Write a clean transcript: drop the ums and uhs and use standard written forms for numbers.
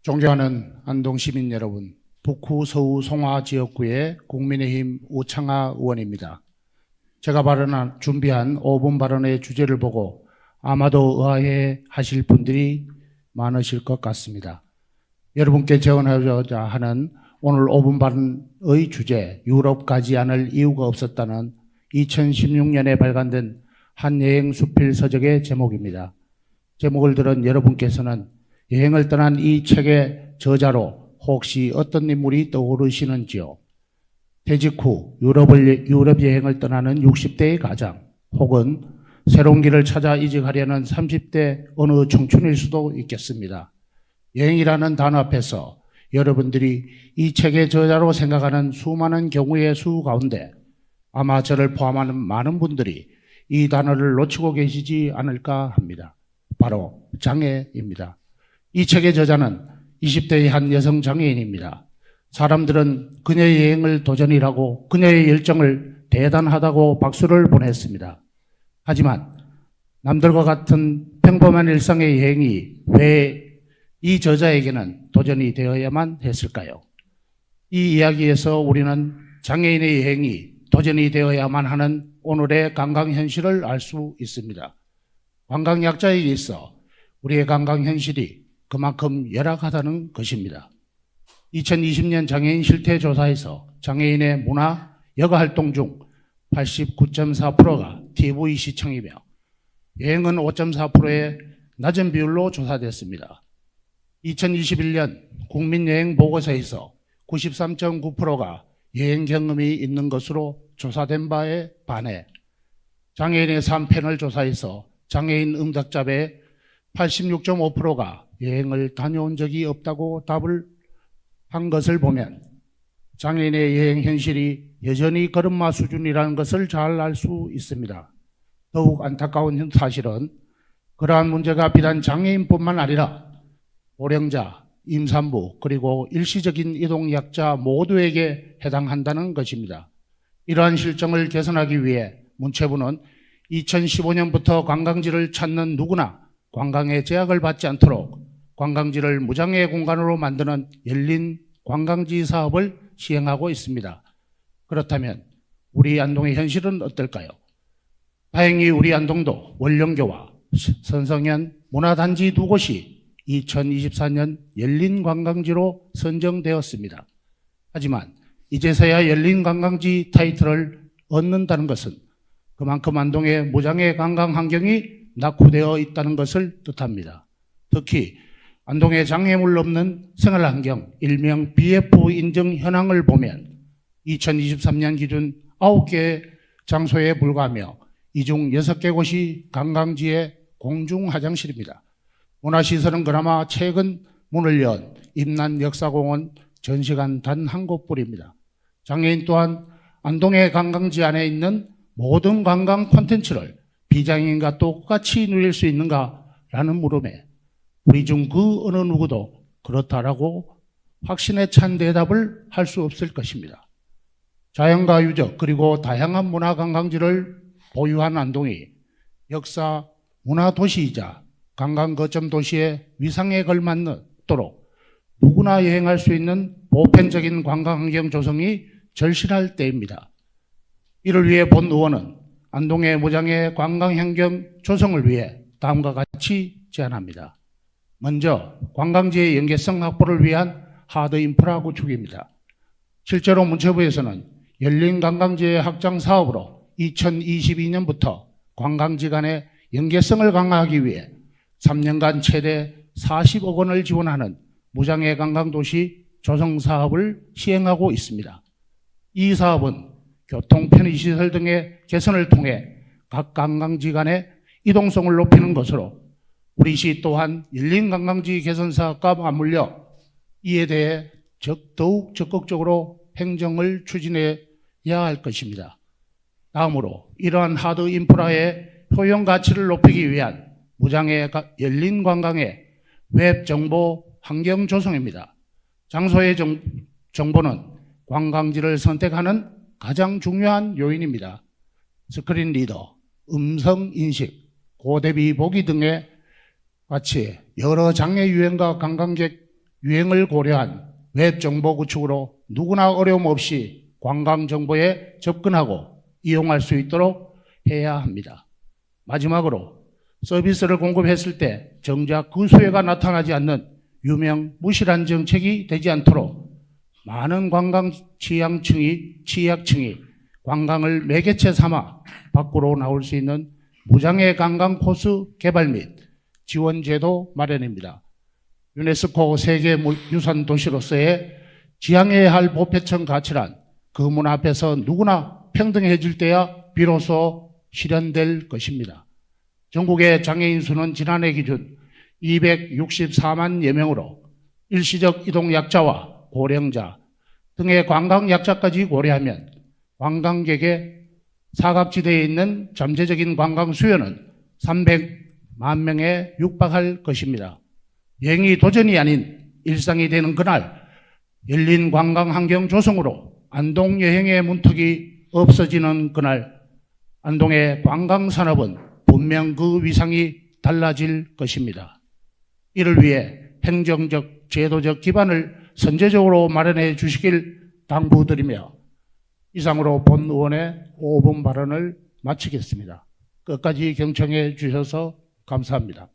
존경하는 안동 시민 여러분, 북구 서우 송화 지역구의 국민의힘 우창하 의원입니다. 제가 준비한 5분 발언의 주제를 보고 아마도 의아해 하실 분들이 많으실 것 같습니다. 여러분께 제언하고자 하는 오늘 5분 발언의 주제, 유럽 가지 않을 이유가 없었다는 2016년에 발간된 한 여행 수필 서적의 제목입니다. 제목을 들은 여러분께서는 여행을 떠난 이 책의 저자로 혹시 어떤 인물이 떠오르시는지요? 퇴직 후 유럽 여행을 떠나는 60대의 가장, 혹은 새로운 길을 찾아 이직하려는 30대 어느 청춘일 수도 있겠습니다. 여행이라는 단어 앞에서 여러분들이 이 책의 저자로 생각하는 수많은 경우의 수 가운데 아마 저를 포함하는 많은 분들이 이 단어를 놓치고 계시지 않을까 합니다. 바로 장애입니다. 이 책의 저자는 20대의 한 여성 장애인입니다. 사람들은 그녀의 여행을 도전이라고 그녀의 열정을 대단하다고 박수를 보냈습니다. 하지만 남들과 같은 평범한 일상의 여행이 왜 이 저자에게는 도전이 되어야만 했을까요? 이 이야기에서 우리는 장애인의 여행이 도전이 되어야만 하는 오늘의 관광 현실을 알 수 있습니다. 관광약자에 있어 우리의 관광 현실이 그만큼 열악하다는 것입니다. 2020년 장애인 실태조사에서 장애인의 문화, 여가 활동 중 89.4%가 TV 시청이며 여행은 5.4%의 낮은 비율로 조사됐습니다. 2021년 국민여행보고서에서 93.9%가 여행 경험이 있는 것으로 조사된 바에 반해 장애인의 삶 패널 조사에서 장애인 응답자의 86.5%가 여행을 다녀온 적이 없다고 답을 한 것을 보면 장애인의 여행 현실이 여전히 걸음마 수준이라는 것을 잘 알 수 있습니다. 더욱 안타까운 사실은 그러한 문제가 비단 장애인뿐만 아니라 고령자, 임산부, 그리고 일시적인 이동약자 모두에게 해당한다는 것입니다. 이러한 실정을 개선하기 위해 문체부는 2015년부터 관광지를 찾는 누구나 관광에 제약을 받지 않도록 관광지를 무장애 공간으로 만드는 열린 관광지 사업을 시행하고 있습니다. 그렇다면 우리 안동의 현실은 어떨까요? 다행히 우리 안동도 원령교와 선성현 문화단지 두 곳이 2024년 열린 관광지로 선정되었습니다. 하지만 이제서야 열린 관광지 타이틀을 얻는다는 것은 그만큼 안동의 무장애 관광 환경이 낙후되어 있다는 것을 뜻합니다. 특히 안동의 장애물 없는 생활환경, 일명 BF 인증 현황을 보면 2023년 기준 9개 장소에 불과하며 이 중 6개 곳이 관광지의 공중 화장실입니다. 문화시설은 그나마 최근 문을 연 임난 역사공원 전시관 단 한 곳뿐입니다. 장애인 또한 안동의 관광지 안에 있는 모든 관광 콘텐츠를 비장애인과 똑같이 누릴 수 있는가라는 물음에 우리 중 그 어느 누구도 그렇다라고 확신에 찬 대답을 할 수 없을 것입니다. 자연과 유적 그리고 다양한 문화 관광지를 보유한 안동이 역사 문화 도시이자 관광 거점 도시의 위상에 걸맞도록 누구나 여행할 수 있는 보편적인 관광 환경 조성이 절실할 때입니다. 이를 위해 본 의원은 안동의 무장애 관광 환경 조성을 위해 다음과 같이 제안합니다. 먼저 관광지의 연계성 확보를 위한 하드 인프라 구축입니다. 실제로 문체부에서는 열린 관광지의 확장 사업으로 2022년부터 관광지 간의 연계성을 강화하기 위해 3년간 최대 40억 원을 지원하는 무장애 관광도시 조성 사업을 시행하고 있습니다. 이 사업은 교통 편의시설 등의 개선을 통해 각 관광지 간의 이동성을 높이는 것으로 우리 시 또한 열린 관광지 개선 사업과 맞물려 이에 대해 더욱 적극적으로 행정을 추진해야 할 것입니다. 다음으로 이러한 하드 인프라의 효용 가치를 높이기 위한 무장애 열린 관광의 웹 정보 환경 조성입니다. 장소의 정보는 관광지를 선택하는 가장 중요한 요인입니다. 스크린 리더, 음성 인식, 고대비 보기 등의 같이 여러 장애 유형과 관광객 유행을 고려한 웹 정보 구축으로 누구나 어려움 없이 관광 정보에 접근하고 이용할 수 있도록 해야 합니다. 마지막으로 서비스를 공급했을 때 정작 그 수혜가 나타나지 않는 유명 무실한 정책이 되지 않도록 많은 관광 취약층이 관광을 매개체 삼아 밖으로 나올 수 있는 무장애 관광 코스 개발 및 지원 제도 마련입니다. 유네스코 세계유산 도시로서의 지향해야 할 보편적 가치란 그 문 앞에서 누구나 평등해질 때야 비로소 실현될 것입니다. 전국의 장애인 수는 지난해 기준 264만여 명으로 일시적 이동약자와 고령자 등의 관광약자까지 고려하면 관광객의 사각지대에 있는 잠재적인 관광 수요는 300만 명에 육박할 것입니다. 여행이 도전이 아닌 일상이 되는 그날 열린 관광 환경 조성으로 안동 여행의 문턱이 없어지는 그날 안동의 관광 산업은 분명 그 위상이 달라질 것입니다. 이를 위해 행정적, 제도적 기반을 선제적으로 마련해 주시길 당부드리며 이상으로 본 의원의 5분 발언을 마치겠습니다. 끝까지 경청해 주셔서 감사합니다.